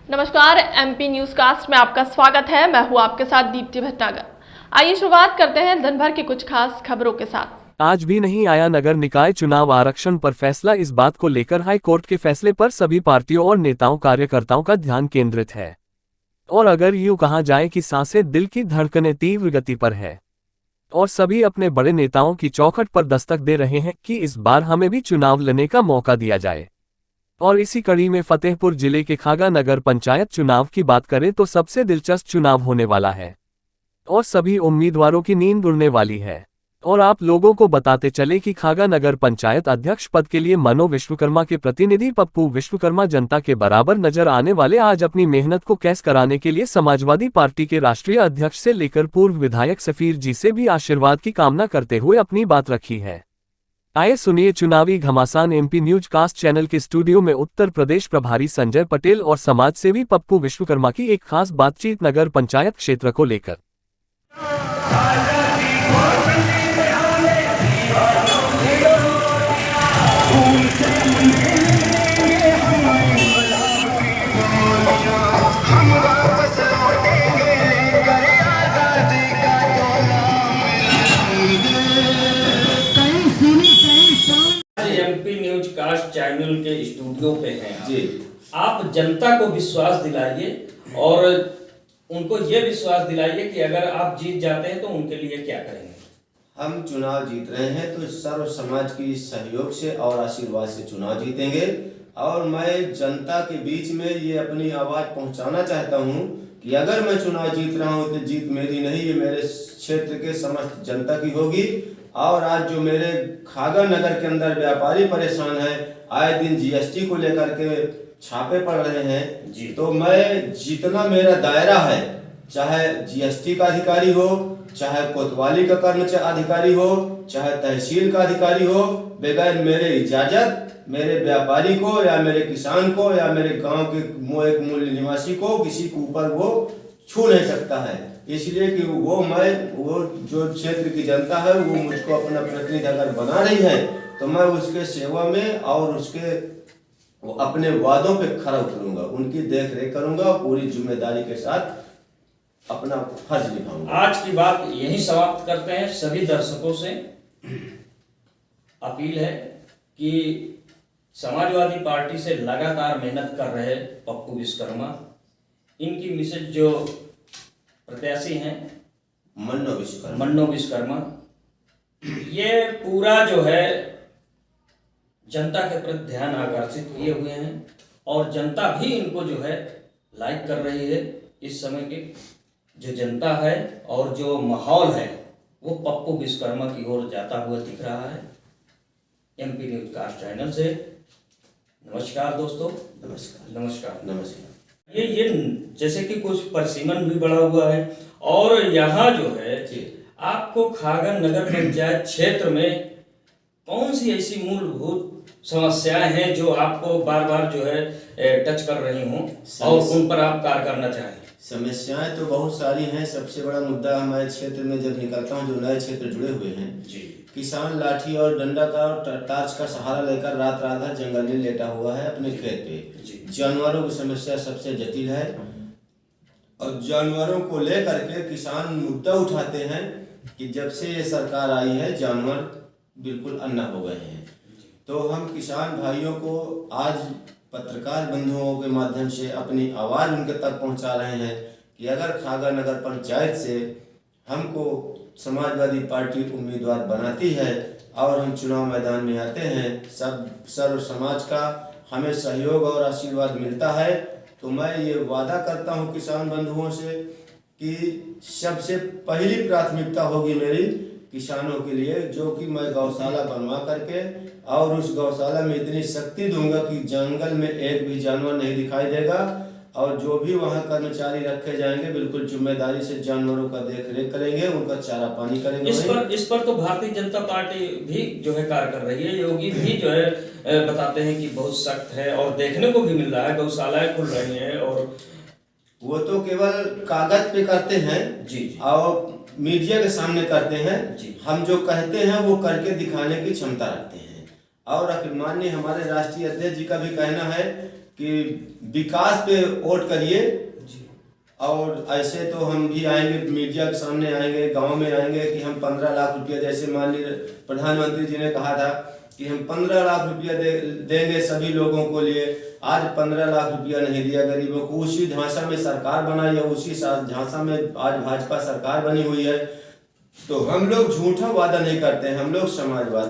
नमस्कार, MP news cast में आपका स्वागत है। मैं हूं आपके साथ दीप्ति भटनागर। आइए शुरुआत करते हैं दिन भर की कुछ खास खबरों के साथ। आज भी नहीं आया नगर निकाय चुनाव आरक्षण पर फैसला। इस बात को लेकर हाई कोर्ट के फैसले पर सभी पार्टियों और नेताओं कार्यकर्ताओं का ध्यान केंद्रित है। और अगर यूं कहा जाए कि सांसें दिल की धड़कनें तीव्र गति पर है और सभी अपने बड़े नेताओं की चौखट पर दस्तक दे रहे हैं कि इस बार हमें भी चुनाव लड़ने का मौका दिया जाए। और इसी कड़ी में फतेहपुर जिले के खागा नगर पंचायत चुनाव की बात करें तो सबसे दिलचस्प चुनाव होने वाला है और सभी उम्मीदवारों की नींद उड़ने वाली है। और आप लोगों को बताते चले कि खागा नगर पंचायत अध्यक्ष पद के लिए मनो विश्वकर्मा के प्रतिनिधि पप्पू विश्वकर्मा जनता के बराबर नजर आने वाले आज अपनी मेहनत को कैश कराने के लिए समाजवादी पार्टी के राष्ट्रीय अध्यक्ष से लेकर पूर्व विधायक सफीर जी से भी आशीर्वाद की कामना करते हुए अपनी बात रखी है। आइए सुनिए चुनावी घमासान एमपी न्यूज कास्ट चैनल के स्टूडियो में उत्तर प्रदेश प्रभारी संजय पटेल और समाज सेवी पप्पू विश्वकर्मा की एक खास बातचीत नगर पंचायत क्षेत्र को लेकर। एमपी न्यूज कास्ट चैनल के स्टूडियो पे हैं जी। आप जनता को विश्वास दिलाइए और उनको ये विश्वास दिलाइए कि अगर आप जीत जाते हैं तो उनके लिए क्या करेंगे। हम चुनाव जीत रहे हैं तो सर्व समाज की सहयोग से और आशीर्वाद से चुनाव जीतेंगे। और मैं जनता के बीच में ये अपनी आवाज़ पहुंचाना चाहता हूं कि अगर मैं चुनाव जीत रहा हूं तो जीत मेरी नहीं, ये मेरे क्षेत्र के समस्त जनता की होगी। और आज जो मेरे खागा नगर के अंदर व्यापारी परेशान है, आए दिन जीएसटी को लेकर के छापे पड़ रहे हैं जी, तो मैं जितना मेरा दायरा है, चाहे जीएसटी का अधिकारी हो, चाहे कोतवाली का कर्मचारी अधिकारी हो, चाहे तहसील का अधिकारी हो, बगैर मेरे इजाजत मेरे व्यापारी को या मेरे किसान को या मेरे गांव के एक मूल निवासी को किसी के ऊपर वो छू नहीं सकता है। इसलिए कि वो जो क्षेत्र की जनता है वो मुझको अपना प्रतिनिधि अगर बना रही है तो मैं उसके सेवा में और उसके अपने वादों पे खरा उतरूंगा, उनकी देख रेख करूंगा और पूरी जिम्मेदारी के साथ अपना फर्ज निभाऊंगा। आज की बात यही समाप्त करते हैं। सभी दर्शकों से अपील है कि समाजवादी पार्टी से लगातार मेहनत कर रहे पप्पू विश्वकर्मा, इनकी मिसेज जो प्रत्याशी हैं मन्नो विश्वकर्मा, ये पूरा जो है जनता के प्रति ध्यान आकर्षित किए हुए हैं और जनता भी इनको जो है लाइक कर रही है। इस समय की जो जनता है और जो माहौल है वो पप्पू विश्वकर्मा की ओर जाता हुआ दिख रहा है। एमपी न्यूज कास्ट चैनल से नमस्कार दोस्तों। नमस्कार। ये जैसे कि कुछ परसिमन भी बढ़ा हुआ है और यहाँ जो है आपको खागा नगर पंचायत क्षेत्र में कौन सी ऐसी मूलभूत समस्याएं हैं जो आपको बार बार जो है टच कर रही हों और उन पर आप कार्य करना चाहें। समस्याएं तो बहुत सारी हैं। सबसे बड़ा मुद्दा हमारे क्षेत्र में जब निकलता हूं, जो नए क्षेत्र जुड़े हुए हैं जी, किसान लाठी और डंडा का टार्च का सहारा लेकर रात भर जंगल में लेटा हुआ है अपने खेत पे। जानवरों की समस्या सबसे जटिल है और जानवरों को लेकर के किसान मुद्दा उठाते हैं कि जब से ये सरकार आई है जानवर बिल्कुल अन्ना हो गए हैं। तो हम किसान भाइयों को आज पत्रकार बंधुओं के माध्यम से अपनी आवाज़ उनके तक पहुंचा रहे हैं कि अगर खागा नगर पंचायत से हमको समाजवादी पार्टी उम्मीदवार बनाती है और हम चुनाव मैदान में आते हैं, सर्व समाज का हमें सहयोग और आशीर्वाद मिलता है, तो मैं ये वादा करता हूं किसान बंधुओं से कि सबसे पहली प्राथमिकता होगी मेरी किसानों के लिए, जो कि मैं गौशाला बनवा करके और उस गौशाला में इतनी शक्ति दूंगा कि जंगल में एक भी जानवर नहीं दिखाई देगा और जो भी वहाँ कर्मचारी रखे जाएंगे बिल्कुल जिम्मेदारी से जानवरों का देख रेख करेंगे, उनका चारा पानी करेंगे। इस पर तो भारतीय जनता पार्टी भी जो है कार्य कर रही है। योगी भी जो है बताते हैं कि बहुत सख्त है और देखने को भी मिल रहा है, गौशालाएं खुल रही हैं और वो तो केवल कागज पे करते हैं जी और मीडिया के सामने करते हैं जी। हम जो कहते हैं वो करके दिखाने की क्षमता रखते हैं। और माननीय हमारे राष्ट्रीय अध्यक्ष जी का भी कहना है कि विकास पे वोट करिए। और ऐसे तो हम भी आएंगे, मीडिया के सामने आएंगे, गांव में आएंगे कि हम 15 लाख रुपया, जैसे माननीय प्रधानमंत्री जी ने कहा था कि हम 15 लाख रुपया देंगे सभी लोगों को लिए। आज 15 लाख रुपया नहीं दिया गरीबों को। उसी ढांचा में सरकार बनाई है, उसी ढांचा में आज भाजपा सरकार बनी हुई है। तो हम लोग झूठा वादा नहीं करते हैं, हम लोग समाजवादी